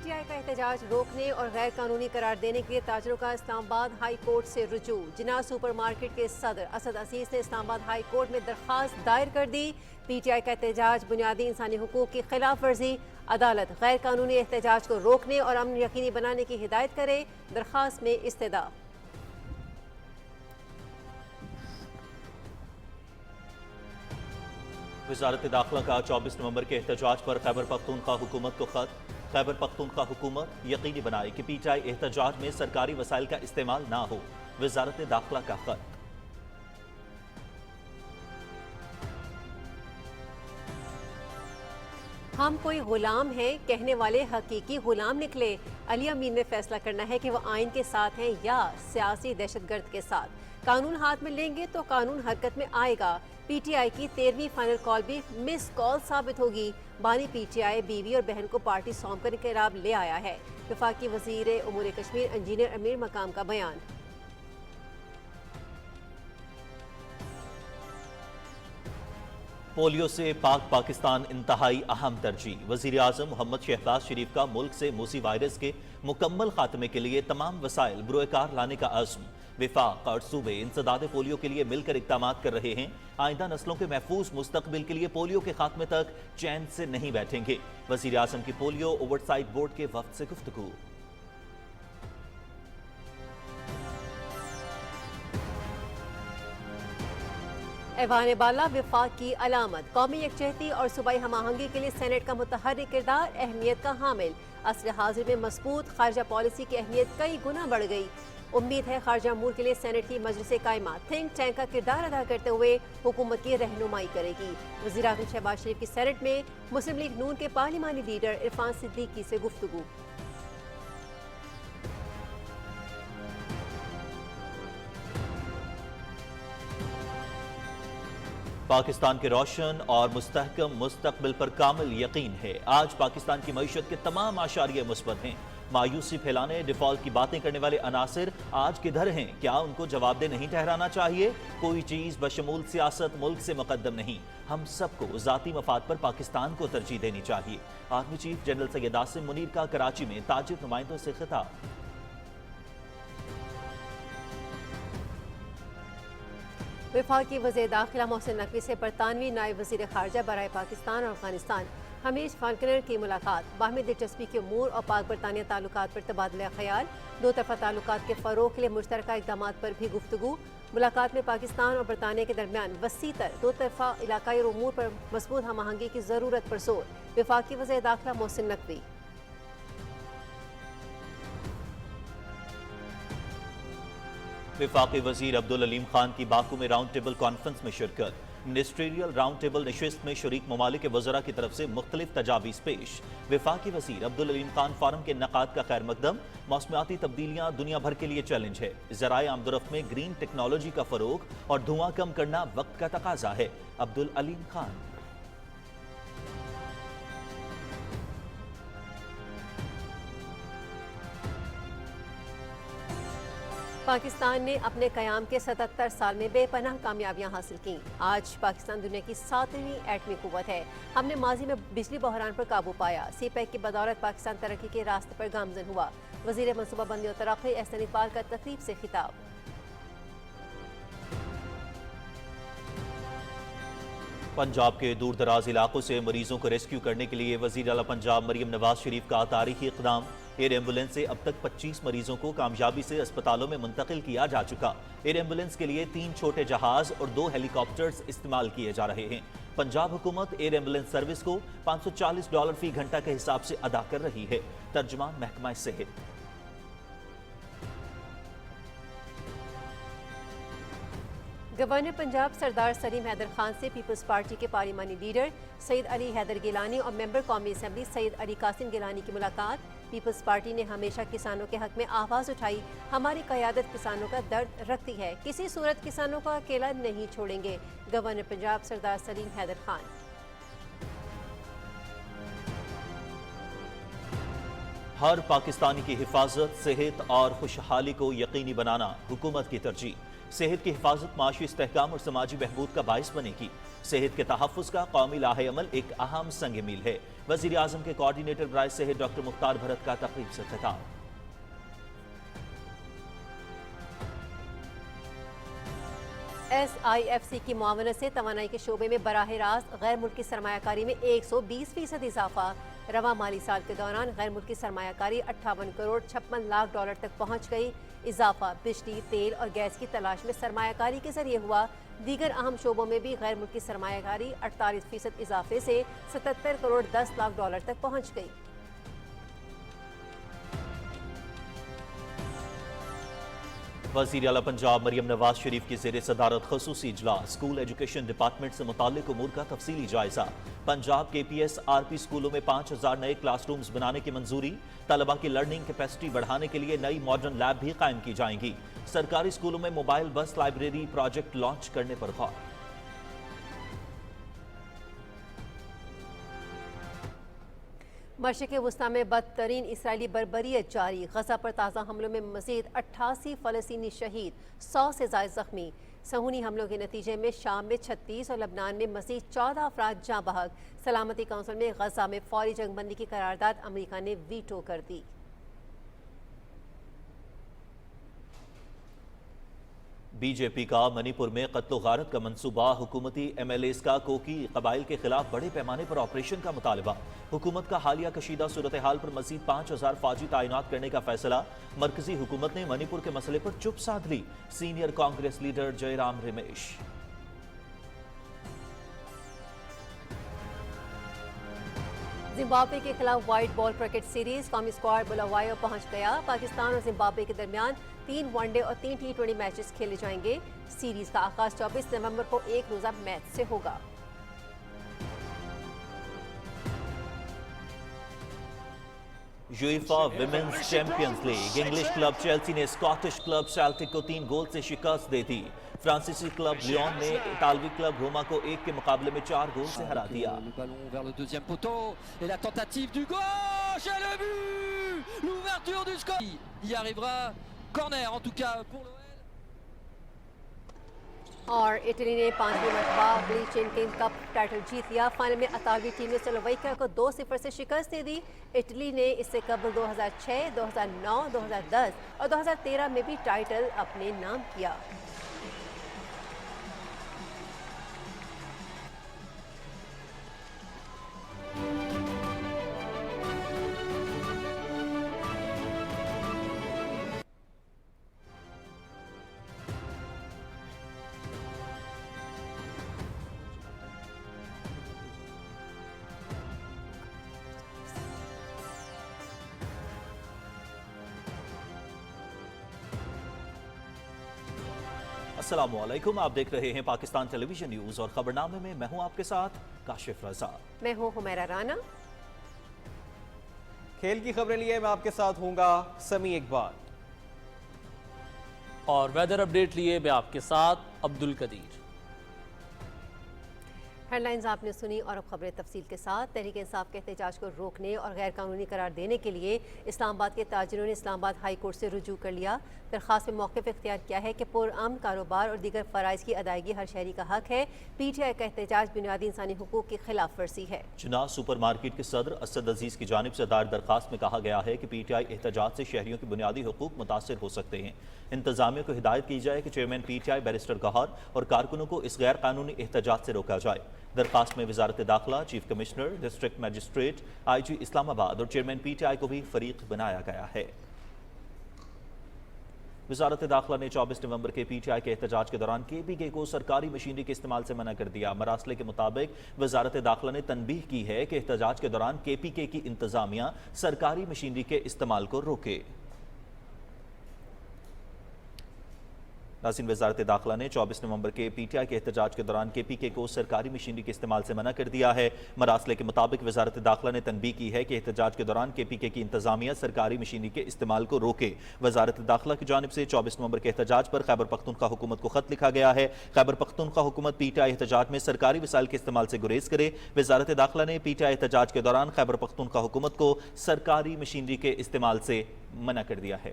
T I کا احتجاج روکنے اور غیر قانونی قرار دینے کے لیے تاجروں کا اسلام آباد ہائی کورٹ سے رجوع۔ جناح سپر مارکیٹ کے صدر اسد عزیز نے اسلام آباد ہائی کورٹ میں درخواست دائر کر دی۔ پی ٹی آئی کا احتجاج بنیادی انسانی حقوق کی خلاف ورزی، عدالت غیر قانونی احتجاج کو روکنے اور امن یقینی بنانے کی ہدایت کرے، درخواست میں استدعا۔ وزارت داخلہ کا 24 نومبر کے احتجاج پر خیبر پختونخوا حکومت کو خط۔ خیبر پختونخوا حکومت یقینی بنائے کہ پی ٹی آئی احتجاج میں سرکاری وسائل کا استعمال نہ ہو، وزارت داخلہ کا خط۔ ہم کوئی غلام ہیں کہنے والے حقیقی غلام نکلے۔ علی امین نے فیصلہ کرنا ہے کہ وہ آئین کے ساتھ ہیں یا سیاسی دہشت گرد کے ساتھ۔ قانون ہاتھ میں لیں گے تو قانون حرکت میں آئے گا۔ پی ٹی آئی کی 13ویں فائنل کال بھی مس کال ثابت ہوگی۔ بانی پی ٹی آئی بیوی اور بہن کو پارٹی سونپ کر انقلاب لے آیا ہے۔ وفاقی وزیر امور کشمیر انجینئر امیر مقام کا بیان۔ پولیو سے پاک پاکستان انتہائی اہم ترجیح۔ وزیر اعظم محمد شہباز شریف کا ملک سے موسی وائرس کے مکمل خاتمے کے لیے تمام وسائل بروئے کار لانے کا عزم۔ وفاق اور صوبے انسداد پولیو کے لیے مل کر اقدامات کر رہے ہیں۔ آئندہ نسلوں کے محفوظ مستقبل کے لیے پولیو کے خاتمے تک چین سے نہیں بیٹھیں گے۔ وزیر اعظم کی پولیو اوورسائٹ بورڈ کے وفد سے گفتگو۔ ایوان بالا وفاق کی علامت، قومی یکجہتی اور صوبائی ہم آہنگی کے لیے سینٹ کا متحرک کردار اہمیت کا حامل۔ عصر حاضر میں مضبوط خارجہ پالیسی کی اہمیت کئی گنا بڑھ گئی۔ امید ہے خارجہ امور کے لیے سینٹ کی مجلس قائمہ تھنک ٹینک کا کردار ادا کرتے ہوئے حکومت کی رہنمائی کرے گی۔ وزیر اعظم شہباز شریف کی سینٹ میں مسلم لیگ نون کے پارلیمانی لیڈر عرفان صدیقی سے گفتگو۔ پاکستان کے روشن اور مستحکم مستقبل پر کامل یقین ہے۔ آج پاکستان کی معیشت کے تمام اعشاریے مثبت ہیں۔ مایوسی پھیلانے، ڈیفالٹ کی باتیں کرنے والے عناصر آج کدھر ہیں؟ کیا ان کو جواب دہ نہیں ٹھہرانا چاہیے؟ کوئی چیز بشمول سیاست ملک سے مقدم نہیں۔ ہم سب کو ذاتی مفاد پر پاکستان کو ترجیح دینی چاہیے۔ Army chief general Syed Asim Munir کا کراچی میں تاجر نمائندوں سے خطاب۔ وفاقی وزیر داخلہ محسن نقوی سے برطانوی نائب وزیر خارجہ برائے پاکستان اور افغانستان حمیش فالکنر کی ملاقات۔ باہمی دلچسپی کے امور اور پاک برطانیہ تعلقات پر تبادلہ خیال۔ دو طرفہ تعلقات کے فروغ کے لیے مشترکہ اقدامات پر بھی گفتگو۔ ملاقات میں پاکستان اور برطانیہ کے درمیان وسیع تر دو طرفہ علاقائی امور پر مضبوط ہم آہنگی کی ضرورت پر زور۔ وفاقی وزیر داخلہ محسن نقوی۔ وفاقی وزیر عبدالعلیم خان کی باکو میں راؤنڈ ٹیبل کانفرنس میں شرکت۔ منسٹریل راؤنڈ ٹیبل نشست میں شریک ممالک کے وزراء کی طرف سے مختلف تجاویز پیش۔ وفاقی وزیر عبدالعلیم خان فارم کے انعقاد کا خیر مقدم۔ موسمیاتی تبدیلیاں دنیا بھر کے لیے چیلنج ہے۔ ذرائع آمد و رفت میں گرین ٹیکنالوجی کا فروغ اور دھواں کم کرنا وقت کا تقاضا ہے۔ عبدالعلیم خان۔ پاکستان نے اپنے قیام کے 77 سال میں بے پناہ کامیابیاں حاصل کیں۔ آج پاکستان دنیا کی 7ویں ایٹمی قوت ہے۔ ہم نے ماضی میں بجلی بحران پر قابو پایا۔ سی پیک کی بدولت پاکستان ترقی کے راستے پر گامزن ہوا۔ وزیر منصوبہ بندی و ترقی احسن اقبال کا تقریب سے خطاب۔ پنجاب کے دور دراز علاقوں سے مریضوں کو ریسکیو کرنے کے لیے وزیر اعلیٰ پنجاب مریم نواز شریف کا تاریخی اقدام۔ ایئر ایمبولینس سے اب تک 25 مریضوں کو کامیابی سے اسپتالوں میں منتقل کیا جا چکا۔ ایئر ایمبولینس کے لیے 3 چھوٹے جہاز اور 2 ہیلی کاپٹرز استعمال کیے جا رہے ہیں۔ پنجاب حکومت ایئر ایمبولینس سروس کو $540 فی گھنٹہ کے حساب سے ادا کر رہی ہے۔ ترجمان محکمہ صحت۔ گورنر پنجاب سردار سلیم حیدر خان سے پیپلز پارٹی کے پارلیمانی لیڈر سید علی حیدر گیلانی اور ممبر قومی اسمبلی سید علی قاسم گیلانی کی ملاقات۔ پیپلز پارٹی نے ہمیشہ کسانوں کے حق میں آواز اٹھائی۔ ہماری قیادت کسانوں کا درد رکھتی ہے، کسی صورت کسانوں کو اکیلا نہیں چھوڑیں گے۔ گورنر پنجاب سردار سلیم حیدر خان۔ ہر پاکستانی کی حفاظت، صحت اور خوشحالی کو یقینی بنانا حکومت کی ترجیح۔ صحت کی حفاظت معاشی استحکام اور سماجی بہبود کا باعث بنے گی۔ صحت کے تحفظ کا قومی لاہ عمل ایک اہم سنگ میل ہے۔ وزیر اعظم کے کوارڈینیٹر برائے صحت ڈاکٹر مختار بھرت کا تقریب سے خطاب۔ SIFC کی معاونت سے توانائی کے شعبے میں براہ راست غیر ملکی سرمایہ کاری میں 120% اضافہ۔ رواں مالی سال کے دوران غیر ملکی سرمایہ کاری 58 کروڑ 56 لاکھ ڈالر تک پہنچ گئی۔ اضافہ بجلی، تیل اور گیس کی تلاش میں سرمایہ کاری کے ذریعے ہوا۔ دیگر اہم شعبوں میں بھی غیر ملکی سرمایہ کاری 48% اضافے سے 77 کروڑ 10 لاکھ ڈالر تک پہنچ گئی۔ وزیر اعلیٰ پنجاب مریم نواز شریف کی زیر صدارت خصوصی اجلاس، اسکول ایجوکیشن ڈپارٹمنٹ سے متعلق امور کا تفصیلی جائزہ۔ پنجاب KPS RP اسکولوں میں 5000 نئے کلاس رومز بنانے کی منظوری۔ طلبہ کی لرننگ کیپیسٹی بڑھانے کے لیے نئی ماڈرن لیب بھی قائم کی جائیں گی۔ سرکاری اسکولوں میں موبائل بس لائبریری پروجیکٹ لانچ کرنے پر غور۔ مشرق وسطی میں بدترین اسرائیلی بربریت جاری، غزہ پر تازہ حملوں میں مزید 88 فلسطینی شہید، 100 سے زائد زخمی۔ صہیونی حملوں کے نتیجے میں شام میں 36 اور لبنان میں مزید 14 افراد جاں بحق۔ سلامتی کونسل میں غزہ میں فوری جنگ بندی کی قرارداد امریکہ نے ویٹو کر دی۔ BJP کا منی پور میں قتل و غارت کا منصوبہ، حکومتی MLAs کا کوکی قبائل کے خلاف بڑے پیمانے پر آپریشن کا مطالبہ۔ حکومت کا حالیہ کشیدہ صورتحال پر مزید 5000 فوجی تعینات کرنے کا فیصلہ۔ مرکزی حکومت نے منی پور کے مسئلے پر چپ سادھ لی۔ سینئر کانگریس لیڈر جے رام رمیش۔ زمبابوے کے خلاف وائٹ بال کرکٹ سیریز، قومی اسکواڈ بلاوایو پہنچ گیا۔ پاکستان اور زمبابوے کے درمیان 3 ون ڈے اور 3 T20 میچز کھیلے جائیں گے۔ سیریز کا آغاز 24 نومبر کو ایک روزہ میچ سے ہوگا۔ UEFA women's champions league, English club Chelsea نے اسکاٹش کلب سیلٹک کو 3 گول سے شکست دے دی۔ فرانسیسی کلب لیون نے اطالوی کلب روما کو 1 کے مقابلے میں 4 گول سے ہرا دیا۔ Le ballon vers le deuxième poteau et la tentative du gauche et le but, l'ouverture du score. Il y arrivera, corner en tout cas pour l'OL. اور اٹلی نے 5ویں مرتبہ بلیچین کنگ کپ ٹائٹل جیت لیا۔ فائنل میں اطالوی team نے سلوویکیا کو 2-0 سے شکست دے دی۔ اٹلی نے اس سے قبل 2006، 2009، 2010 اور 2013 میں بھی ٹائٹل اپنے نام کیا۔ السلام علیکم، آپ دیکھ رہے ہیں پاکستان ٹیلی ویژن نیوز اور خبرنامے میں میں ہوں آپ کے ساتھ کاشف رضا۔ میں ہوں حمیرہ رانا۔ کھیل کی خبریں لیے میں آپ کے ساتھ ہوں گا سمی اقبال، اور ویدر اپڈیٹ لیے میں آپ کے ساتھ عبد القدیر۔ ہیڈ لائنز آپ نے سنی اور اب خبریں تفصیل کے ساتھ۔ تحریک انصاف کے احتجاج کو روکنے اور غیر قانونی قرار دینے کے لیے اسلام آباد کے تاجروں نے اسلام آباد ہائی کورٹ سے رجوع کر لیا۔ درخواست میں موقف اختیار کیا ہے کہ پرامن کاروبار اور دیگر فرائض کی ادائیگی ہر شہری کا حق ہے۔ PTI کا احتجاج بنیادی انسانی حقوق کی خلاف ورزی ہے۔ چناز سپر مارکیٹ کے صدر اسد عزیز کی جانب سے دائر درخواست میں کہا گیا ہے کہ PTI احتجاج سے شہریوں کے بنیادی حقوق متاثر ہو سکتے ہیں۔ انتظامیہ کو ہدایت کی جائے کہ چیئرمین PTI بیرسٹر گوہر اور کارکنوں کو اس غیر قانونی احتجاج سے روکا جائے۔ درخواست میں وزارت داخلہ، chief commissioner, district magistrate, IG اسلام آباد اور چیئرمین PTI کو بھی فریق بنایا گیا ہے۔ وزارت داخلہ نے 24 نومبر کے PTI کے احتجاج کے دوران KPK کو سرکاری مشینری کے استعمال سے منع کر دیا۔ مراسلے کے مطابق وزارت داخلہ نے تنبیہ کی ہے کہ احتجاج کے دوران KPK کی انتظامیہ سرکاری مشینری کے استعمال کو روکے۔ ناظرین، وزارت داخلہ نے 24 نومبر کے PTI کے احتجاج کے دوران KPK کو سرکاری مشینری کے استعمال سے منع کر دیا ہے۔ مراسلے کے مطابق وزارت داخلہ نے تنبیہ کی ہے کہ احتجاج کے دوران KPK کی انتظامیہ سرکاری مشینری کے استعمال کو روکے۔ وزارت داخلہ کی جانب سے 24 نومبر کے احتجاج پر خیبر پختونخوا حکومت کو خط لکھا گیا ہے۔ خیبر پختونخوا حکومت PTI احتجاج میں سرکاری وسائل کے استعمال سے گریز کرے۔ وزارت داخلہ نے PTI احتجاج کے دوران خیبر پختونخوا حکومت کو سرکاری مشینری کے استعمال سے منع کر دیا ہے۔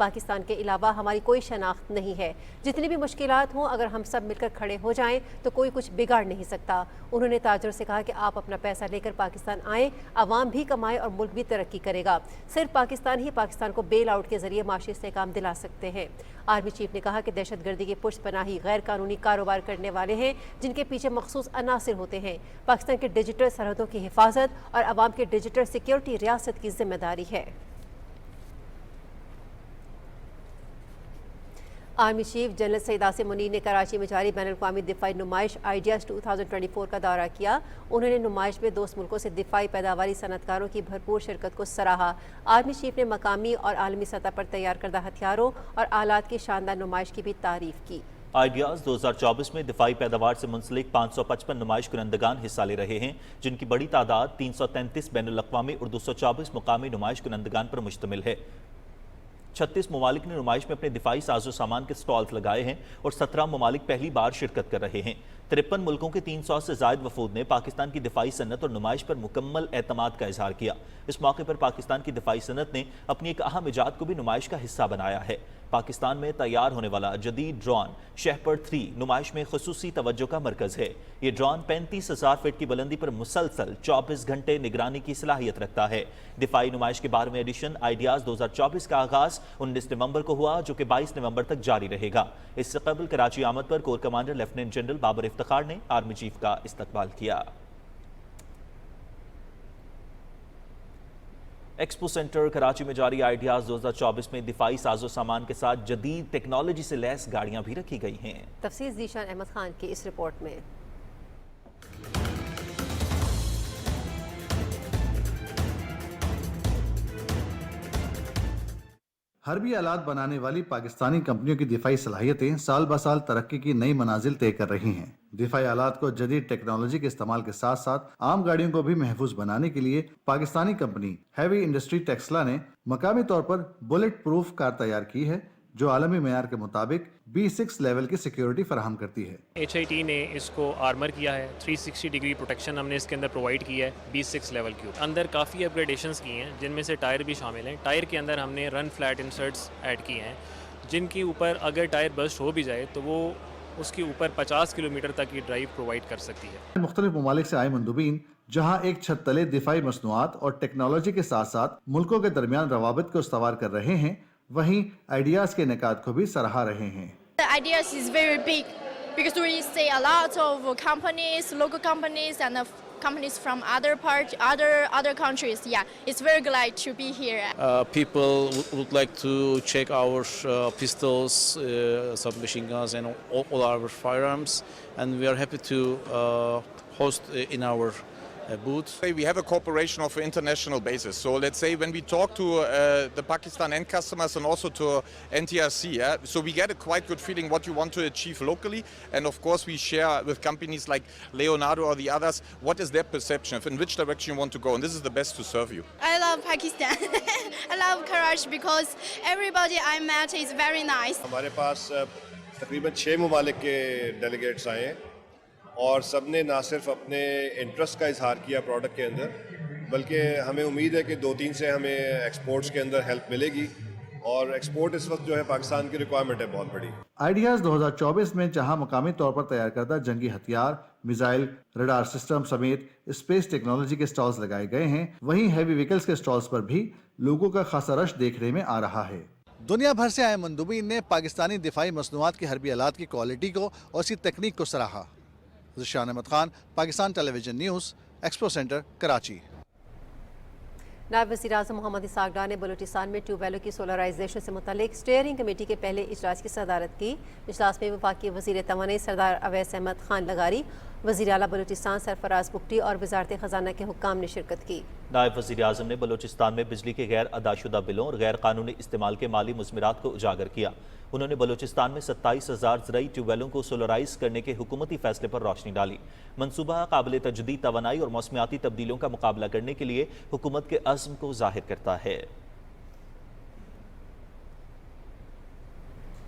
پاکستان کے علاوہ ہماری کوئی شناخت نہیں ہے. جتنی بھی مشکلات ہوں اگر ہم سب مل کر کھڑے ہو جائیں تو کوئی کچھ بگاڑ نہیں سکتا. انہوں نے تاجروں سے کہا کہ آپ اپنا پیسہ لے کر پاکستان آئیں, عوام بھی کمائے اور ملک بھی ترقی کرے گا. صرف پاکستان ہی پاکستان کو بیل آؤٹ کے ذریعے معاشی استحکام دلا سکتے ہیں. آرمی چیف نے کہا کہ دہشت گردی کے پشت پناہی غیر قانونی کاروبار کرنے والے ہیں جن کے پیچھے مخصوص عناصر ہوتے ہیں. پاکستان کے ڈیجیٹل سرحدوں کی حفاظت اور عوام کے ڈیجیٹل سیکیورٹی ریاست کی ذمہ داری ہے. Army chief general Syed Asim Munir نے کراچی میں جاری بین الاقوامی دفاعی نمائش آئیڈیاز 2024 کا دورہ کیا. انہوں نے نمائش میں دوست ملکوں سے دفاعی پیداواری صنعتکاروں کی بھرپور شرکت کو سراہا. آرمی چیف نے مقامی اور عالمی سطح پر تیار کردہ ہتھیاروں اور آلات کی شاندار نمائش کی بھی تعریف کی. آئیڈیاز 2024 میں دفاعی پیداوار سے منسلک 555 نمائش کنندگان حصہ لے رہے ہیں جن کی بڑی تعداد 333 بین الاقوامی اور 224 مقامی نمائش کنندگان پر مشتمل ہے. 36 ممالک نے نمائش میں اپنے دفاعی ساز و سامان کے سٹالز لگائے ہیں اور 17 ممالک پہلی بار شرکت کر رہے ہیں. 53 ملکوں کے 300 سے زائد وفود نے پاکستان کی دفاعی صنعت اور نمائش پر مکمل اعتماد کا اظہار کیا. اس موقع پر پاکستان کی دفاعی صنعت نے اپنی ایک اہم ایجاد کو بھی نمائش کا حصہ بنایا ہے. پاکستان میں تیار ہونے والا جدید ڈرون شہپرڈ 3 نمائش میں خصوصی توجہ کا مرکز ہے. یہ ڈرون 35,000 فٹ کی بلندی پر مسلسل 24 گھنٹے نگرانی کی صلاحیت رکھتا ہے. دفاعی نمائش کے 12ویں ایڈیشن آئیڈیاز 2024 کا آغاز 19 نومبر کو ہوا جو کہ 22 نومبر تک جاری رہے گا. اس سے قبل کراچی آمد پر corps commander lieutenant general Babar Iftikhar نے آرمی چیف کا استقبال کیا. ایکسپو سینٹر کراچی میں جاری آئیڈیاز 2024 میں دفاعی ساز و سامان کے ساتھ جدید ٹیکنالوجی سے لیس گاڑیاں بھی رکھی گئی ہیں. تفصیل ذیشان احمد خان کی اس رپورٹ میں. حربی آلات بنانے والی پاکستانی کمپنیوں کی دفاعی صلاحیتیں سال بہ سال ترقی کی نئی منازل طے کر رہی ہیں. دفاعی آلات کو جدید ٹیکنالوجی کے استعمال کے ساتھ ساتھ عام گاڑیوں کو بھی محفوظ بنانے کے لیے Pakistani company heavy industry Taxila نے مقامی طور پر بلٹ پروف کار تیار کی ہے جو عالمی معیار کے مطابق B6 لیول کی سیکیورٹی فراہم کرتی ہے. HIT نے اس کو آرمر کیا ہے, 360 ڈگری پروٹیکشن ہم نے اس کے اندر پرووائڈ کیا ہے B6 لیول کے اندر. کافی اپ گریڈیشنز کی ہیں جن میں سے ٹائر بھی شامل ہیں. ٹائر کے اندر ہم نے رن فلیٹ انسرٹس ایڈ کیے ہیں جن کے اوپر اگر ٹائر برسٹ ہو بھی جائے تو وہ اس کے اوپر 50 کلومیٹر تک کی ڈرائیو پرووائڈ کر سکتی ہے. مختلف ممالک سے آئے مندوبین جہاں ایک چھت تلے دفاعی مصنوعات اور ٹیکنالوجی کے ساتھ ساتھ ملکوں کے درمیان روابط کو استوار کر رہے ہیں, وہیں آئیڈیاز کے انعقاد کو بھی سراہا رہے ہیں. Ideas is very big because we see a lot of companies, local companies and companies from other countries. Yeah, it's very glad to be here. People would like to check our pistols, submachine guns and all our firearms, and we are happy to host in our booth. We have a cooperation of an international basis. So let's say when we talk to the Pakistan end customers and also to NTRC, so we get a quite good feeling what you want to achieve locally, and of course we share with companies like Leonardo or the others what is their perception of in which direction you want to go, and this is the best to serve you. I love Pakistan. I love Karachi because everybody I met is very nice. ہمارے پاس تقریباً 6 ممالک کے delegates آئے ہیں اور سب نے نہ صرف اپنے انٹرسٹ کا اظہار کیا پروڈکٹ کے اندر, بلکہ ہمیں امید ہے کہ 2-3 سے ہمیں ایکسپورٹس کے اندر ہیلپ ملے گی, اور ایکسپورٹ اس وقت جو ہے پاکستان کی ریکوائرمنٹ ہے بہت بڑی. آئیڈیاز 2024 میں جہاں مقامی طور پر تیار کردہ جنگی ہتھیار, میزائل, ریڈار سسٹم سمیت اسپیس ٹیکنالوجی کے سٹالز لگائے گئے ہیں, وہیں ہیوی وہیکلز کے سٹالز پر بھی لوگوں کا خاصا رش دیکھنے میں آ رہا ہے. دنیا بھر سے آئے مندوبین نے پاکستانی دفاعی مصنوعات کی حربی آلات کی کوالٹی کو اور اس کی تکنیک کو سراہا. Zeeshan Ahmed Khan, Pakistan television news, expo centre Karachi. نائب وزیر اعظم محمد اسحاق ڈار نے بلوچستان میں ٹیوب ویلوں کی سولرائزیشن سے متعلق اسٹیئرنگ کمیٹی کے پہلے اجلاس کی صدارت کی. اجلاس میں وفاقی وزیر توانائی سردار اویس احمد خان لغاری, وزیر اعلیٰ بلوچستان سرفراز بگٹی اور وزارت خزانہ کے حکام نے شرکت کی. نائب وزیر اعظم نے بلوچستان میں بجلی کے غیر ادا شدہ بلوں اور غیر قانونی استعمال کے مالی مضمرات کو اجاگر کیا. انہوں نے بلوچستان میں 27,000 زرعی ٹیوب ویلوں کو سولرائز کرنے کے حکومتی فیصلے پر روشنی ڈالی. منصوبہ قابل تجدید توانائی اور موسمیاتی تبدیلیوں کا مقابلہ کرنے کے لیے حکومت کے عزم کو ظاہر کرتا ہے.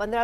15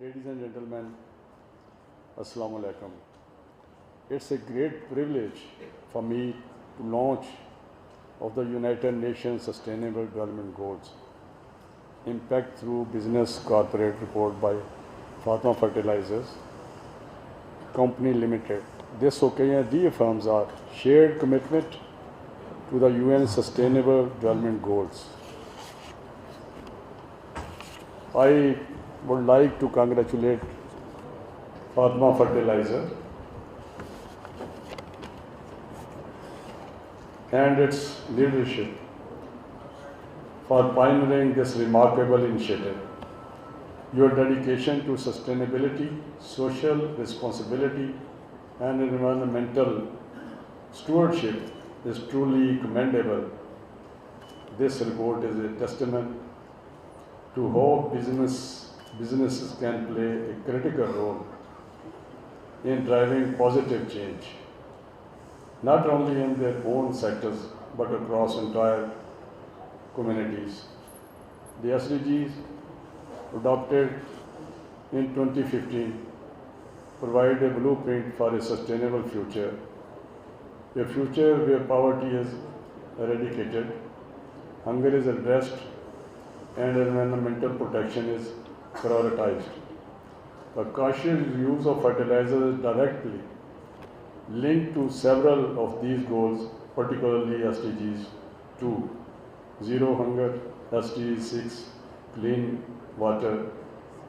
Ladies and gentlemen, Assalamu alaikum. It's a great privilege for me to launch of the United Nations Sustainable Development Goals, Impact through Business Corporate Report by Fatima Fertilizers Company Limited. This occasion reaffirms our shared commitment to the UN Sustainable Development Goals. I would like to congratulate Fatima Fertilizer and its leadership for pioneering this remarkable initiative. Your dedication to sustainability, social responsibility, and environmental stewardship is truly commendable. This report is a testament to how businesses can play a critical role in driving positive change, not only in their own sectors but across entire communities. The SDGs adopted in 2015 provide a blueprint for a sustainable future, a future where poverty is eradicated, hunger is addressed, and environmental protection is prioritized. The cautious use of fertilizers is directly linked to several of these goals, particularly SDGs 2, Zero Hunger, SDG 6, Clean Water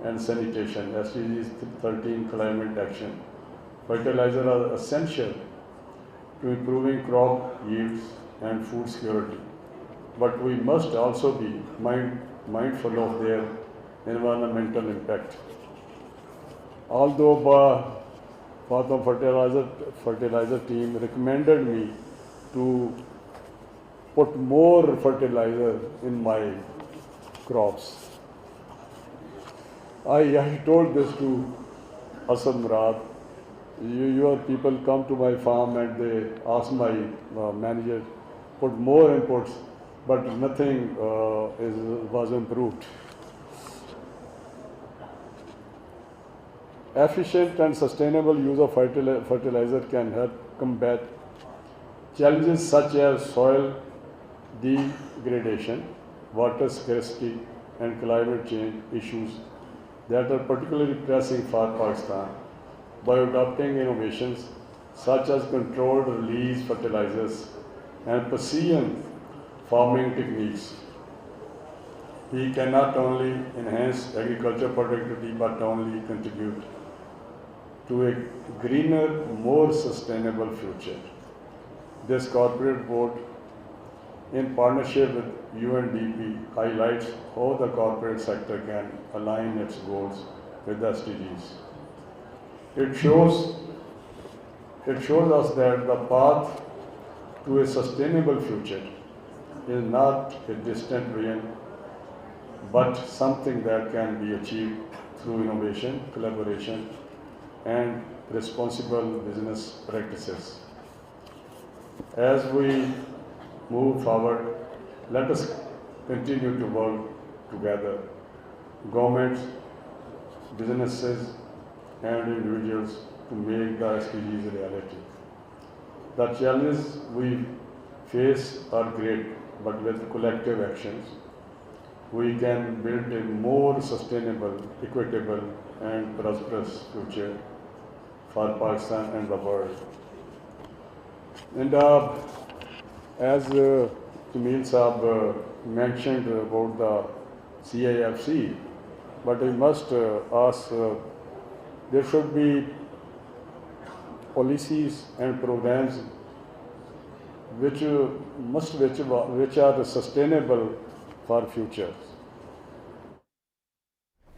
and Sanitation, SDG 13, Climate Action. Fertilizers are essential to improving crop yields and food security, but we must also be mindful of their environmental impact. Although Fatima fertilizer team recommended me to put more fertilizer in my crops, I told this to Hassan Murad. Your people come to my farm and they ask my manager, put more inputs, but nothing was improved. Efficient and sustainable use of fertilizer can help combat challenges such as soil degradation, water scarcity, and climate change issues that are particularly pressing for Pakistan. By adopting innovations such as controlled release fertilizers and precision farming techniques, we can not only enhance agricultural productivity but only contribute to a greener, more sustainable future. This corporate board, in partnership with UNDP, highlights how the corporate sector can align its goals with SDGs. It shows us that the path to a sustainable future is not a distant vision, but something that can be achieved through innovation, collaboration, and responsible business practices. As we move forward, let us continue to work together, governments, businesses, and individuals, to make the SDGs a reality. The challenges we face are great, but with collective actions, we can build a more sustainable, equitable, and prosperous future for Pakistan and the world. And as Jameel Saab mentioned about the CIFC, but I must ask, there should be policies and programs which are sustainable for future.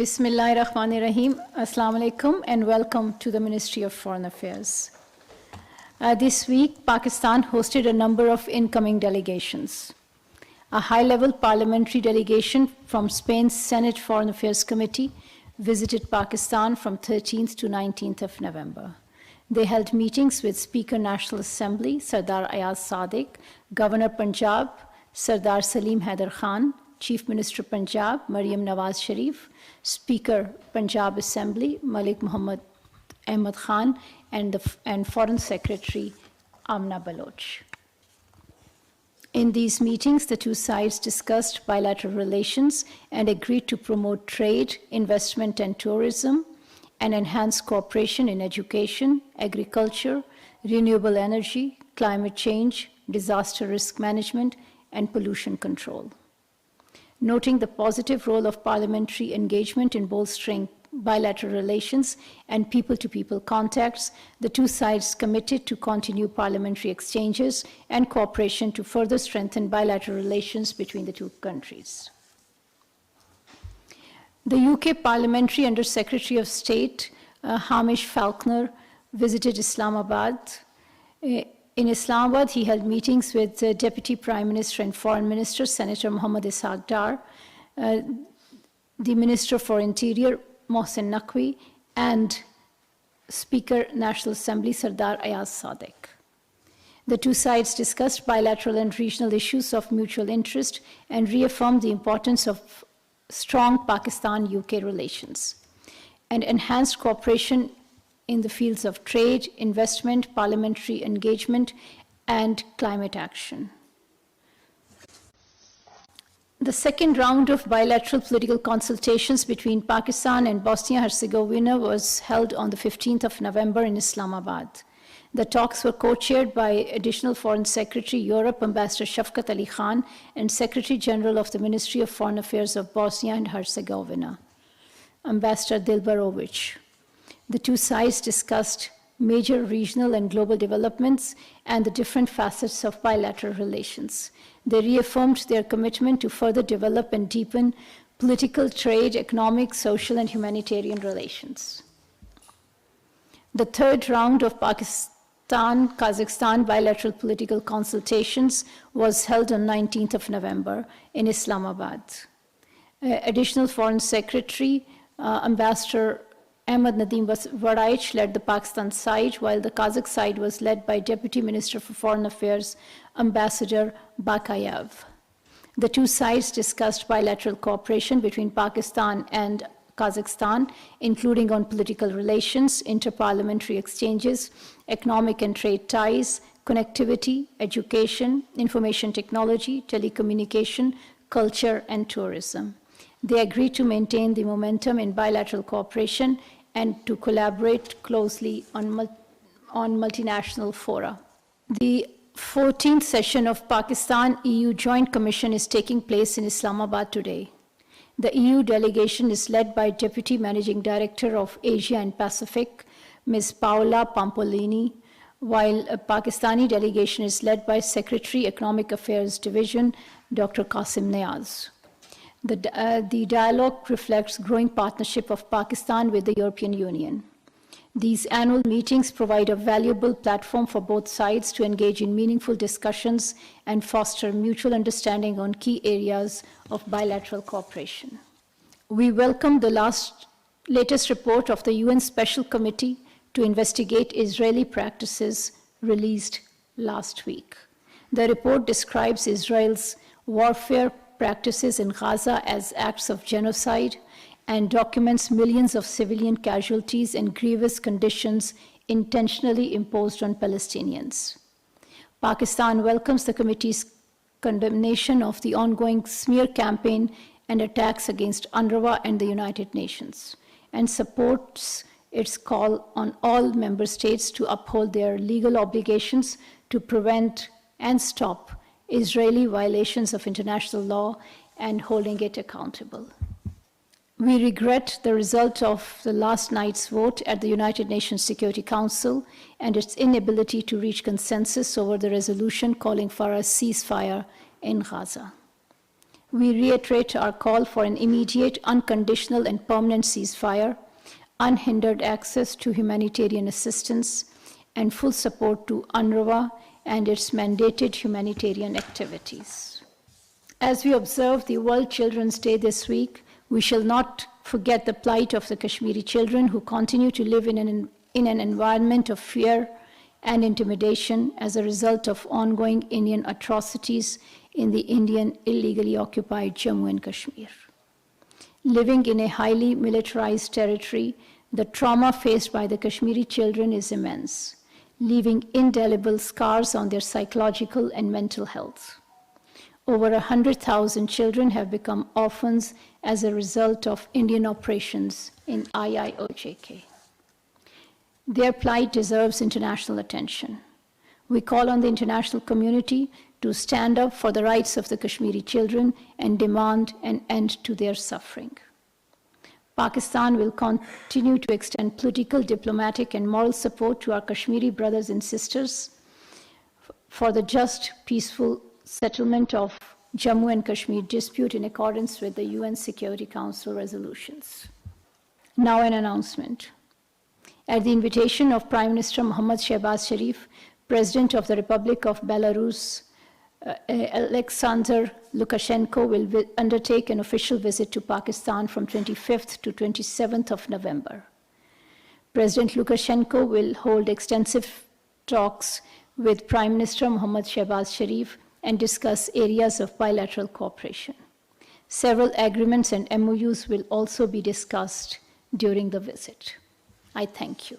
Bismillahirrahmanirrahim. Assalamu alaikum and welcome to the Ministry of Foreign Affairs. This week, Pakistan hosted a number of incoming delegations. A high-level parliamentary delegation from Spain's Senate Foreign Affairs Committee visited Pakistan from 13th to 19th of November. They held meetings with Speaker National Assembly, Sardar Ayaz Sadiq, Governor Punjab, Sardar Salim Haider Khan, Chief Minister Punjab, Maryam Nawaz Sharif, Speaker Punjab Assembly, Malik Muhammad Ahmad Khan, and Foreign Secretary Amna Baloch. In these meetings, the two sides discussed bilateral relations and agreed to promote trade, investment, and tourism, and enhance cooperation in education, agriculture, renewable energy, climate change, disaster risk management, and pollution control. Noting the positive role of parliamentary engagement in bolstering bilateral relations and people-to-people contacts, the two sides committed to continue parliamentary exchanges and cooperation to further strengthen bilateral relations between the two countries. The UK Parliamentary Under Secretary of State, Hamish Falconer, visited Islamabad. In Islamabad, he held meetings with Deputy Prime Minister and Foreign Minister, Senator Muhammad Ishaq Dar, the Minister for Interior, Mohsen Naqvi, and Speaker National Assembly, Sardar Ayaz Sadiq. The two sides discussed bilateral and regional issues of mutual interest and reaffirmed the importance of strong Pakistan-UK relations and enhanced cooperation in the fields of trade, investment, parliamentary engagement, and climate action. The second round of bilateral political consultations between Pakistan and Bosnia-Herzegovina was held on the 15th of November in Islamabad. The talks were co-chaired by Additional Foreign Secretary, Europe, Ambassador Shafkat Ali Khan, and Secretary General of the Ministry of Foreign Affairs of Bosnia and Herzegovina, Ambassador Dilbarovic. The two sides discussed major regional and global developments and the different facets of bilateral relations. They reaffirmed their commitment to further develop and deepen political, trade, economic, social, and humanitarian relations. The third round of Kazakhstan bilateral political consultations was held on 19th of November in Islamabad. Additional Foreign Secretary, Ambassador Ahmad Nadeem Varaich led the Pakistan side, while the Kazakh side was led by Deputy Minister for Foreign Affairs, Ambassador Bakayev. The two sides discussed bilateral cooperation between Pakistan and Kazakhstan, including on political relations, interparliamentary exchanges, economic and trade ties, connectivity, education, information technology, telecommunication, culture, and tourism. They agreed to maintain the momentum in bilateral cooperation and to collaborate closely on multinational fora. The 14th session of Pakistan-EU Joint Commission is taking place in Islamabad today. The EU delegation is led by Deputy Managing Director of Asia and Pacific, Ms. Paola Pampolini, while a Pakistani delegation is led by Secretary Economic Affairs Division, Dr. Qasim Niaz. The dialogue reflects growing partnership of Pakistan with the European Union. These annual meetings provide a valuable platform for both sides to engage in meaningful discussions and foster mutual understanding on key areas of bilateral cooperation. We welcome the latest report of the UN Special Committee to investigate Israeli practices released last week. The report describes Israel's warfare practices in Gaza as acts of genocide and documents millions of civilian casualties and grievous conditions intentionally imposed on Palestinians. Pakistan welcomes the committee's condemnation of the ongoing smear campaign and attacks against UNRWA and the United Nations, and supports its call on all member states to uphold their legal obligations to prevent and stop Israeli violations of international law and holding it accountable. We regret the result of the last night's vote at the United Nations Security Council and its inability to reach consensus over the resolution calling for a ceasefire in Gaza. We reiterate our call for an immediate, unconditional, and permanent ceasefire, unhindered access to humanitarian assistance, and full support to UNRWA and its mandated humanitarian activities. As we observe the World Children's Day this week, we shall not forget the plight of the Kashmiri children who continue to live in an environment of fear and intimidation as a result of ongoing Indian atrocities in the Indian illegally occupied Jammu and Kashmir. Living in a highly militarized territory, the trauma faced by the Kashmiri children is immense, leaving indelible scars on their psychological and mental health. Over 100,000 children have become orphans as a result of Indian operations in IIOJK. Their plight deserves international attention. We call on the international community to stand up for the rights of the Kashmiri children and demand an end to their suffering. Pakistan will continue to extend political, diplomatic, and moral support to our Kashmiri brothers and sisters for the just, peaceful settlement of Jammu and Kashmir dispute in accordance with the UN Security Council resolutions. Now an announcement. At the invitation of Prime Minister Mohammad Shehbaz Sharif, President of the Republic of Belarus, Alexander Lukashenko will undertake an official visit to Pakistan from 25th to 27th of November. President Lukashenko will hold extensive talks with Prime Minister Mohammad Shehbaz Sharif and discuss areas of bilateral cooperation. Several agreements and MOUs will also be discussed during the visit. I thank you.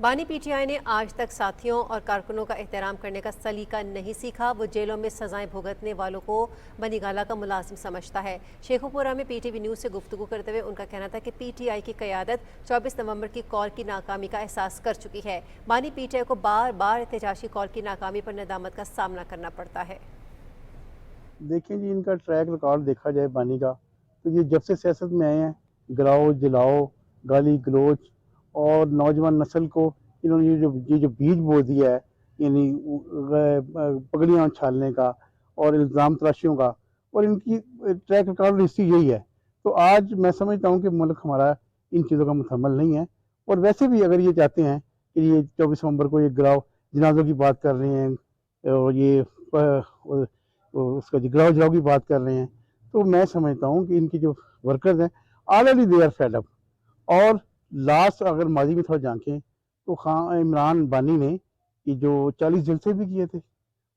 بانی P T I نے آج تک ساتھیوں اور کارکنوں کا احترام کرنے کا سلیقہ نہیں سیکھا. وہ جیلوں میں سزائیں بھگتنے والوں کو بنی گالہ کا ملازم سمجھتا ہے. شیخو پورہ میں پی ٹی وی نیوز سے گفتگو کرتے ہوئے ان کا کہنا تھا کہ پی ٹی آئی کی قیادت 24 نومبر کی کال کی ناکامی کا احساس کر چکی ہے. بانی پی ٹی آئی کو بار بار احتجاجی کال کی ناکامی پر ندامت کا سامنا کرنا پڑتا ہے. دیکھیں جی، ان کا ٹریک ریکارڈ دیکھا جائے بانی کا، تو یہ جب سے سیاست میں آئے ہیں گراؤ جلاؤ گالی گلوچ اور نوجوان نسل کو انہوں نے یہ جو بیج بو دیا ہے، یعنی پگڑیاں چھالنے کا اور الزام تراشیوں کا، اور ان کی ٹریک ریکارڈ ہسٹری یہی ہے. تو آج میں سمجھتا ہوں کہ ملک ہمارا ان چیزوں کا متحمل نہیں ہے. اور ویسے بھی اگر یہ چاہتے ہیں کہ یہ 24 نومبر کو یہ گراؤ جنازوں کی بات کر رہے ہیں اور یہ اس کا گراؤ جلاؤ کی بات کر رہے ہیں، تو میں سمجھتا ہوں کہ ان کی جو ورکرز ہیں already they are fed up. اور لاسٹ اگر ماضی میں تھوڑا جھانکیں تو عمران بانی نے یہ جو 40 جلسے بھی کیے تھے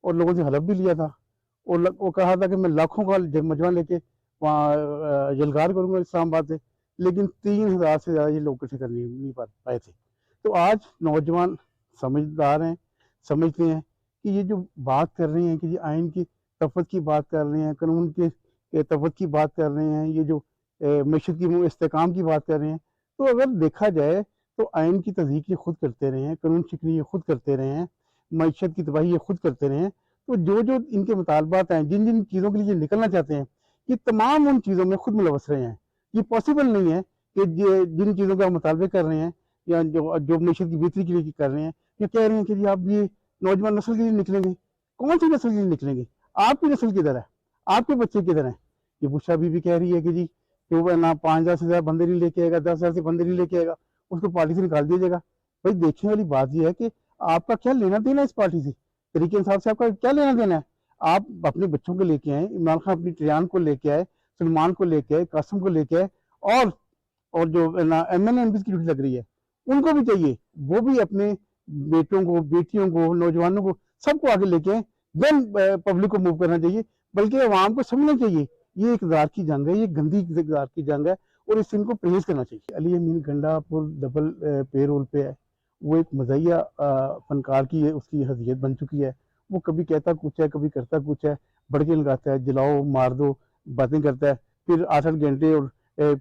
اور لوگوں سے حلف بھی لیا تھا اور وہ کہا تھا کہ میں لاکھوں کا مجمع لے کے وہاں جلگار کروں گا اسلام آباد سے، لیکن 3000 سے زیادہ یہ لوگ کٹھے کر نہیں پائے تھے. تو آج نوجوان سمجھدار ہیں، سمجھتے ہیں کہ یہ جو بات کر رہے ہیں کہ یہ آئین کی تفویض کی بات کر رہے ہیں، قانون کے تفویض کی بات کر رہے ہیں، یہ جو معیشت کی استحکام کی بات کر رہے ہیں، تو اگر دیکھا جائے تو آئین کی تضحیق یہ خود کرتے رہے ہیں، قانون شکنی یہ خود کرتے رہے ہیں، معیشت کی تباہی یہ خود کرتے رہے ہیں. تو جو ان کے مطالبات ہیں، جن چیزوں کے لیے یہ نکلنا چاہتے ہیں، یہ تمام ان چیزوں میں خود ملوث رہے ہیں. یہ پاسبل نہیں ہے کہ جن چیزوں کا مطالبے کر رہے ہیں یا جو معیشت کی بہتری کے لیے کر رہے ہیں، یہ کہہ رہے ہیں کہ جی آپ یہ نوجوان نسل کے لیے نکلیں گے. کون سی نسل کے لیے نکلیں گے؟ آپ کی نسل کدھر ہے؟ آپ کے بچے کدھر ہیں؟ یہ بشرا بی بھی کہہ رہی ہے کہ جی وہ نا 5000 سے زیادہ بندے نہیں لے کے آئے گا، 10,000 سے بندے نہیں لے کے آئے گا، اس کو پارٹی سے نکال دیجیے گا. بھائی دیکھنے والی بات یہ ہے کہ آپ کا کیا لینا دینا اس پارٹی سے؟ طریق انصاف سے آپ کا کیا لینا دینا ہے؟ آپ اپنے بچوں کو لے کے آئے، عمران خان اپنی ٹریان کو لے کے آئے، سلمان کو لے کے آئے، قاسم کو لے کے آئے، اور جو ایم این ایم پی کی ڈیوٹی لگ رہی ہے ان کو بھی چاہیے وہ بھی اپنے بیٹوں کو، بیٹیوں کو، نوجوانوں کو، سب کو آگے لے کے آئیں. دین پبلک کو موو کرنا چاہیے، بلکہ عوام کو سمجھنا چاہیے یہ اقتدار کی جنگ ہے، یہ گندی اقتدار کی جنگ ہے اور اس ان کو پرہیز کرنا چاہیے. علی امین گنڈا پر ڈبل پے رول پہ ہے. وہ ایک مزاحیہ فنکار کی اس کی حیثیت بن چکی ہے. وہ کبھی کہتا کچھ ہے، کبھی کرتا کچھ ہے، بڑکے لگاتا ہے، جلاؤ مار دو باتیں کرتا ہے، پھر 8 گھنٹے اور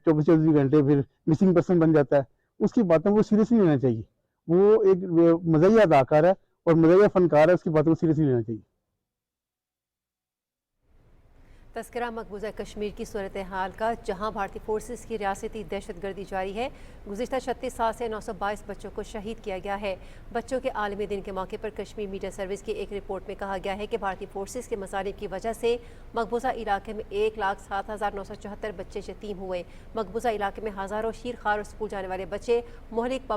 24 گھنٹے پھر مسنگ پرسن بن جاتا ہے. اس کی باتوں کو سیریس نہیں لینا چاہیے. وہ ایک مزاحیہ اداکار ہے اور مزاحیہ فنکار ہے، اس کی باتوں کو سیریس نہیں لینا چاہیے. تذکرہ مقبوضہ کشمیر کی صورتحال کا، جہاں بھارتی فورسز کی ریاستی دہشت گردی جاری ہے. گزشتہ 36 سال سے 922 بچوں کو شہید کیا گیا ہے. بچوں کے عالمی دن کے موقع پر کشمیر میڈیا سروس کی ایک رپورٹ میں کہا گیا ہے کہ بھارتی فورسز کے مظالم کی وجہ سے مقبوضہ علاقے میں 1,07,974 بچے یتیم ہوئے. مقبوضہ علاقے میں ہزاروں شیرخوار اور اسکول جانے والے بچے مہلک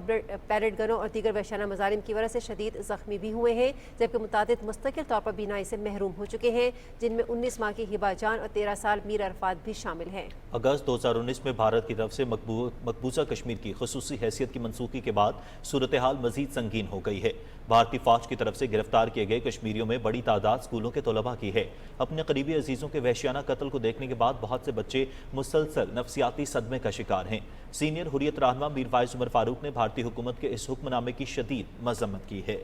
پیلٹ گنوں اور دیگر وحشیانہ مظالم کی وجہ سے شدید زخمی بھی ہوئے ہیں، جبکہ متعدد مستقل طور پر بینائی سے محروم ہو چکے ہیں، جن میں 19 ماہ کی ہبا جان اور 13 سال میر عرفات بھی شامل ہیں. اگست 2019 میں بھارت کی طرف سے مقبوضہ کشمیر کی خصوصی حیثیت کی منسوخی کے بعد صورتحال مزید سنگین ہو گئی ہے. بھارتی فوج کی طرف سے گرفتار کیے گئے کشمیریوں میں بڑی تعداد اسکولوں کے طلباء کی ہے. اپنے قریبی عزیزوں کے وحشیانہ قتل کو دیکھنے کے بعد بہت سے بچے مسلسل نفسیاتی صدمے کا شکار ہیں. سینئر حریت رہنما میر فائز عمر فاروق نے بھارتی حکومت کے اس حکم نامے کی شدید مذمت کی ہے.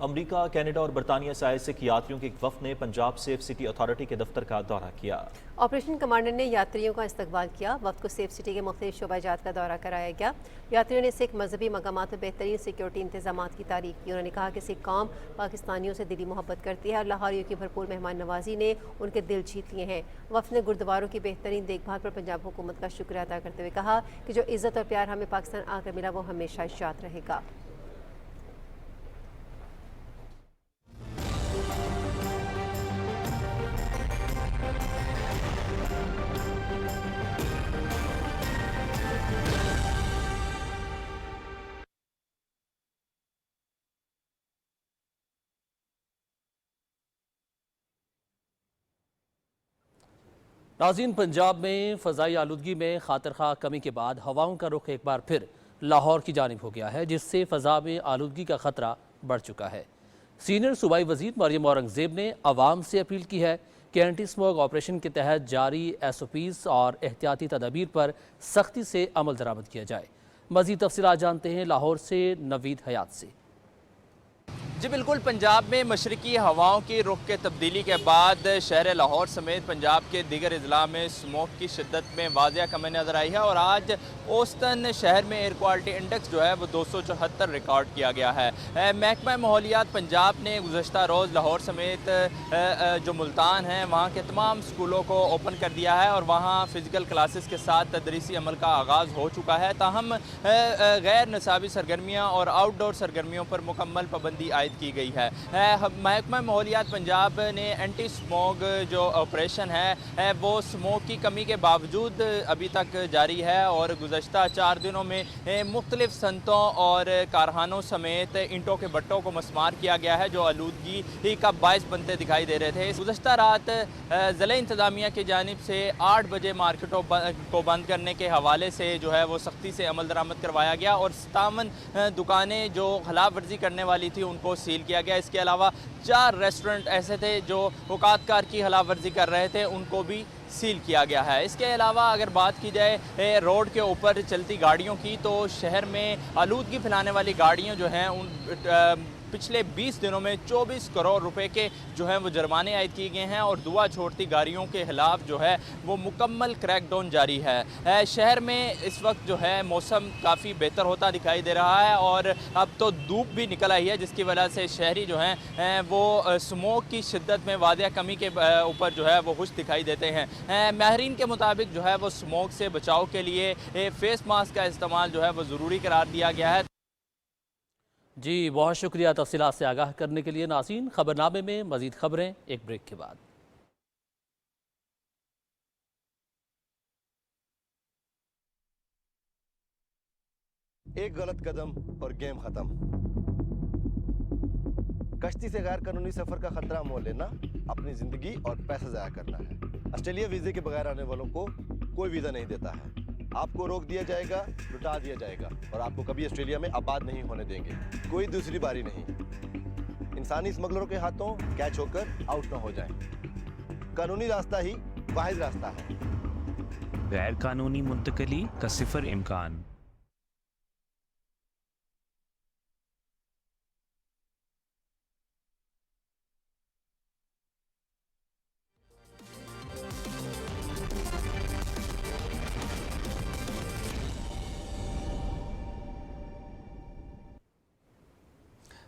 امریکہ، کینیڈا اور برطانیہ سے آئے سکھ یاتریوں کے ایک وفد نے پنجاب سیف سٹی اتھارٹی کے دفتر کا دورہ کیا. آپریشن کمانڈر نے یاتریوں کا استقبال کیا. وفد کو سیف سٹی کے مختلف شعبہ جات کا دورہ کرایا گیا. یاتریوں نے سکھ مذہبی مقامات میں بہترین سیکیورٹی انتظامات کی تعریف کی. انہوں نے کہا کہ سکھ قوم پاکستانیوں سے دلی محبت کرتی ہے اور لاہوریوں کی بھرپور مہمان نوازی نے ان کے دل جیت لیے ہیں. وفد نے گردواروں کی بہترین دیکھ بھال پر پنجاب حکومت کا شکریہ ادا کرتے ہوئے کہا کہ جو عزت اور پیار ہمیں پاکستان آ کر ملا وہ ہمیشہ یاد رہے گا. ناظرین، پنجاب میں فضائی آلودگی میں خاطر خواہ کمی کے بعد ہواؤں کا رخ ایک بار پھر لاہور کی جانب ہو گیا ہے، جس سے فضا میں آلودگی کا خطرہ بڑھ چکا ہے. سینئر صوبائی وزیر مریم اورنگزیب نے عوام سے اپیل کی ہے کہ اینٹی اسموگ آپریشن کے تحت جاری SOPs اور احتیاطی تدابیر پر سختی سے عمل درآمد کیا جائے۔ مزید تفصیلات جانتے ہیں لاہور سے نوید حیات سے۔ جی بالکل، پنجاب میں مشرقی ہواؤں کی رخ کے تبدیلی کے بعد شہر لاہور سمیت پنجاب کے دیگر اضلاع میں اسموگ کی شدت میں واضح کمی نظر آئی ہے اور آج اوسطاً شہر میں ایئر کوالٹی انڈیکس جو ہے وہ 274 ریکارڈ کیا گیا ہے۔ محکمہ ماحولیات پنجاب نے گزشتہ روز لاہور سمیت جو ملتان ہیں وہاں کے تمام اسکولوں کو اوپن کر دیا ہے اور وہاں فزیکل کلاسز کے ساتھ تدریسی عمل کا آغاز ہو چکا ہے، تاہم غیر نصابی سرگرمیاں اور آؤٹ ڈور سرگرمیوں پر مکمل پابندی عائد کی گئی ہے۔ محکمہ ماحولیات پنجاب نے اینٹی اسموگ جو آپریشن ہے وہ اسموگ کی کمی کے باوجود ابھی تک جاری ہے اور گزشتہ 4 دنوں میں مختلف صنعتوں اور کارخانوں سمیت اینٹوں کے بٹوں کو مسمار کیا گیا ہے جو آلودگی کا باعث بنتے دکھائی دے رہے تھے۔ گزشتہ رات ضلع انتظامیہ کی جانب سے 8 بجے مارکیٹوں کو بند کرنے کے حوالے سے جو ہے وہ سختی سے عمل درآمد کروایا گیا اور 57 دکانیں جو خلاف ورزی کرنے والی تھی ان کو سیل کیا گیا۔ اس کے علاوہ 4 ریسٹورنٹ ایسے تھے جو اوقات کار کی خلاف ورزی کر رہے تھے، ان کو بھی سیل کیا گیا ہے۔ اس کے علاوہ اگر بات کی جائے روڈ کے اوپر چلتی گاڑیوں کی تو شہر میں آلودگی پھیلانے والی گاڑیاں جو ہیں پچھلے 20 دنوں میں 24 کروڑ روپے کے جو ہیں وہ جرمانے عائد کیے گئے ہیں اور دھواں چھوڑتی گاڑیوں کے خلاف جو ہے وہ مکمل کریک ڈاؤن جاری ہے۔ شہر میں اس وقت جو ہے موسم کافی بہتر ہوتا دکھائی دے رہا ہے اور اب تو دھوپ بھی نکل آئی ہے جس کی وجہ سے شہری جو ہیں وہ اسموگ کی شدت میں واضح کمی کے اوپر جو ہے وہ خوش دکھائی دیتے ہیں۔ ماہرین کے مطابق جو ہے وہ اسموگ سے بچاؤ کے لیے فیس ماسک کا استعمال جو ہے وہ ضروری قرار دیا گیا ہے۔ جی بہت شکریہ تفصیلات سے آگاہ کرنے کے لیے۔ ناظرین، خبرنامے میں مزید خبریں ایک بریک کے بعد۔ ایک غلط قدم اور گیم ختم۔ کشتی سے غیر قانونی سفر کا خطرہ مول لینا اپنی زندگی اور پیسہ ضائع کرنا ہے۔ آسٹریلیا ویزے کے بغیر آنے والوں کو کوئی ویزا نہیں دیتا ہے۔ آپ کو روک دیا جائے گا، لٹا دیا جائے گا اور آپ کو کبھی آسٹریلیا میں آباد نہیں ہونے دیں گے۔ کوئی دوسری باری نہیں۔ انسانی اسمگلروں کے ہاتھوں کیچ ہو کر آؤٹ نہ ہو جائیں۔ قانونی راستہ ہی واحد راستہ ہے۔ غیر قانونی منتقلی کا صفر امکان۔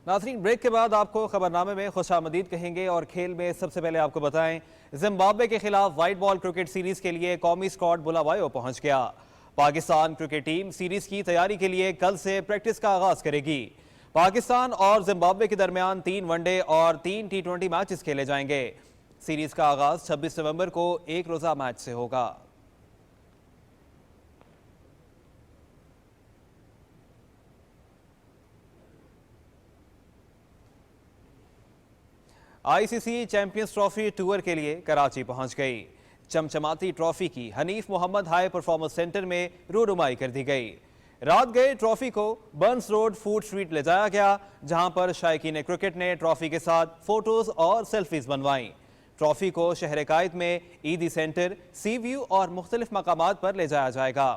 ناظرین، بریک کے بعد آپ کو خبرنامے میں خوش آمدید کہیں گے اور کھیل میں سب سے پہلے آپ کو بتائیں زمبابوے کے خلاف وائٹ بال کرکٹ سیریز کے لیے قومی اسکواڈ بلاوایو پہنچ گیا۔ پاکستان کرکٹ ٹیم سیریز کی تیاری کے لیے کل سے پریکٹس کا آغاز کرے گی۔ پاکستان اور زمبابوے کے درمیان 3 ون ڈے اور 3 T20 میچز کھیلے جائیں گے۔ سیریز کا آغاز 26 نومبر کو ایک روزہ میچ سے ہوگا۔ ICC چیمپئنز ٹرافی ٹور کے لیے کراچی پہنچ گئی۔ چمچماتی ٹرافی کی حنیف محمد ہائی پرفارمنس سینٹر میں رونمائی کر دی گئی۔ رات گئے ٹرافی کو برنس روڈ فوڈ اسٹریٹ لے جایا گیا، جہاں پر شائقین کرکٹ نے ٹرافی کے ساتھ فوٹوز اور سیلفیز بنوائیں۔ ٹرافی کو شہر قائد میں عیدی سینٹر، سی ویو اور مختلف مقامات پر لے جایا جائے گا۔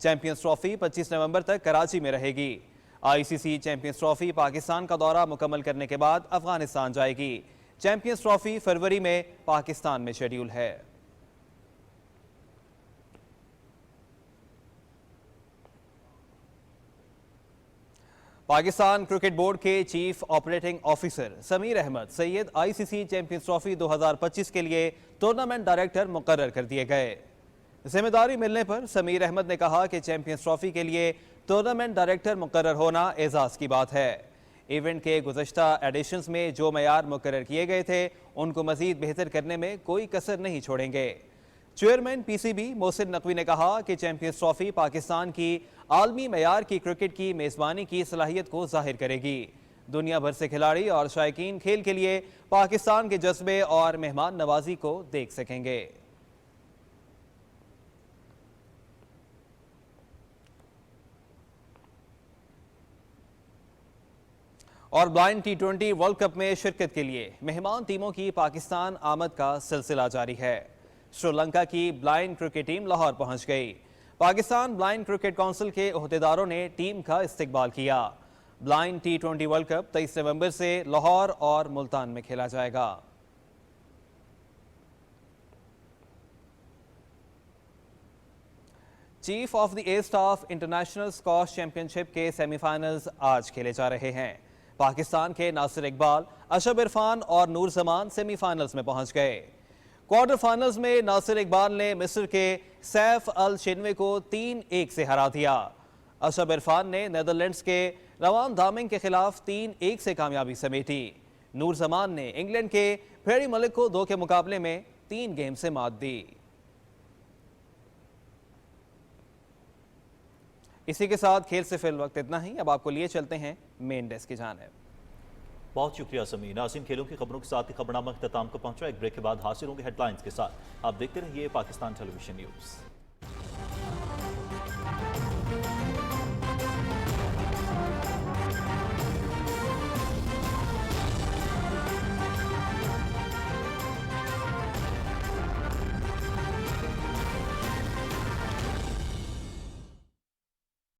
چیمپئنز ٹرافی 25 نومبر تک کراچی میں رہے گی۔ ICC چیمپئنز ٹرافی پاکستان کا دورہ مکمل کرنے کے بعد افغانستان جائے گی۔ چیمپئنز ٹرافی فروری میں پاکستان میں شیڈیول ہے۔ پاکستان کرکٹ بورڈ کے chief operating officer Sameer Ahmed Syed ICC champions trophy 2025 کے لیے ٹورنامنٹ ڈائریکٹر مقرر کر دیے گئے۔ ذمہ داری ملنے پر سمیر احمد نے کہا کہ چیمپئنز ٹرافی کے لیے ٹورنامنٹ ڈائریکٹر مقرر ہونا اعزاز کی بات ہے۔ ایونٹ کے گزشتہ ایڈیشنز میں جو معیار مقرر کیے گئے تھے ان کو مزید بہتر کرنے میں کوئی کسر نہیں چھوڑیں گے۔ چیئرمین PCB محسن نقوی نے کہا کہ چیمپئنز ٹرافی پاکستان کی عالمی معیار کی کرکٹ کی میزبانی کی صلاحیت کو ظاہر کرے گی۔ دنیا بھر سے کھلاڑی اور شائقین کھیل کے لیے پاکستان کے جذبے اور مہمان نوازی کو دیکھ سکیں گے۔ اور بلائنڈ T20 ورلڈ کپ میں شرکت کے لیے مہمان ٹیموں کی پاکستان آمد کا سلسلہ جاری ہے۔ سری لنکا کی بلائنڈ کرکٹ ٹیم لاہور پہنچ گئی۔ پاکستان بلائنڈ کرکٹ کونسل کے عہدیداروں نے ٹیم کا استقبال کیا۔ بلائنڈ T20 ورلڈ کپ 23 نومبر سے لاہور اور ملتان میں کھیلا جائے گا۔ Chief of the air staff international squash championship کے سیمی فائنلز آج کھیلے جا رہے ہیں۔ پاکستان کے ناصر اقبال، اشرف عرفان اور نور زمان سیمی فائنلز میں پہنچ گئے۔ کوارٹر فائنلز میں ناصر اقبال نے مصر کے سیف الشنوے کو 3-1 سے ہرا دیا۔ اشرف عرفان نے نیدرلینڈز کے روان دامنگ کے خلاف 3-1 سے کامیابی سمیٹی۔ نور زمان نے انگلینڈ کے پیری ملک کو 2 کے مقابلے میں 3 گیم سے مات دی۔ اسی کے ساتھ کھیل سے فی الوقت اتنا ہی۔ اب آپ کو لیے چلتے ہیں مین ڈیسک کی جانب۔ بہت شکریہ سمیر۔ ناظرین، کھیلوں کی خبروں کے ساتھ ہی خبرنامہ اختتام کو پہنچا۔ ایک بریک کے بعد حاصل ہوں گے ہیڈ لائنز کے ساتھ۔ آپ دیکھتے رہیے پاکستان ٹیلی ویژن نیوز۔